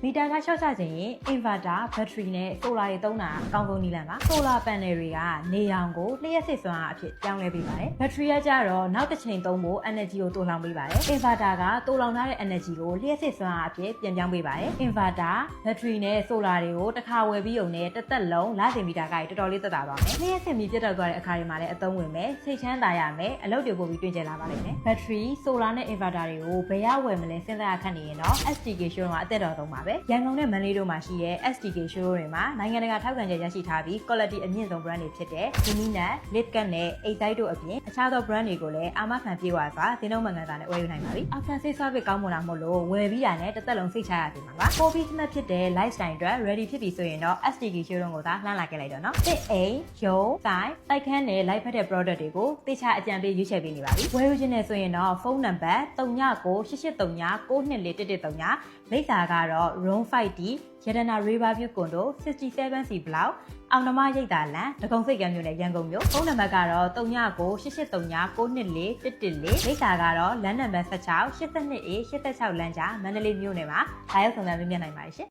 မီတာကရှော့ချခြင်းရင် inverter battery နဲ့ solar တွေသုံးတာအကောင်းဆုံးနည်းလမ်းပါ solar panel တွေကနေရောင်ကိုလျှက်စစ်စွမ်းအားအဖြစ်ပြောင်းလဲပေးပါတယ် battery ကကြတော့နောက်တစ်ချိန်သုံးဖို့ energy ကိုတိုးလောင်ပေးပါတယ် inverter ကတိုးလောင်ထားတဲ့ energy ကိုလျှက်စစ်စွမ်းအားအဖြစ်ပြန်ပြောင်းပေးပါတယ် inverter battery နဲ့ solar တွေကိုတစ်ခါဝယ်ပြီးုံနဲ့တစ်သက်လုံးလစဉ်မီတာကတော်တော်လေးသက်သာသွားမယ်လျှက်စစ်မီပြတ်တော့သွားတဲ့အခါတွေမှာလည်းအသုံးဝင်မယ်စိတ်ချမ်းသာရမယ်အလုပ်တွေပို့ပြီးတွင်ကျလာပါလိမ့်မယ် battery solar နဲ့ inverter တွေကိုဘယ်ရဝယ်မလဲစဉ်းစားရခက်နေရင်တော့ STK showroom ကအသက်တော်သုံးပါပဲရန်ကုန်နဲ့မန္တလေးတို့မှာရှိတဲ့ STK showroom တွေမှာနိုင်ငံတကာထောက်ခံချက်ရရှိထားပြီး quality အမြင့်ဆုံး brand တွေဖြစ်တဲ့ Luminat, Litcat နဲ့ Excite တို့အပြင်အခြားသော brand တွေကိုလည်းအာမခံပြေဝစွာသင်တော့မှန်ကန်စွာနဲ့ဝယ်ယူနိုင်ပါပြီ After sales service ကောင်းမွန်တာမို့လို့ဝယ်ပြီးတာနဲ့တစ်သက်လုံးစိတ်ချရပြီမှာပါ Hobby မှတ်ဖြစ်တဲ့ lifestyle အတွက် ready ဖြစ်ပြီဆိုရင်တော့ STK showroom ကိုသာလှမ်းလာခဲ့လိုက်တော့နော်တစ်အိမ်ရုံးဆိုင်တိုက်ခန်းနဲ့ light ဖက်တဲ့ product တွေကိုတေချာအကြံပေးရွေးချယ်ပေးနေပါပြီဝယ်ယူခြင်းနဲ့ဆိုရင်တော့ဖုန်းနံပါတ်399883921133လိပ်စာကတော့ Room 5D ရတနာ Riverview Condo 67C Block အောင်နမရိပ်သာလန်ဒဂုံစိတ်ကမ်းမြို့နယ်ရန်ကုန်မြို့ဖုန်းနံပါတ်ကတော့399883921114လိပ်စာကတော့လမ်းနံပါတ်16 82A 86လမ်းကြားမန္တလေးမြို့နယ်မှာလာရောက်ဆောင်ရွက်ပေးနိုင်ပါတယ်ရှင်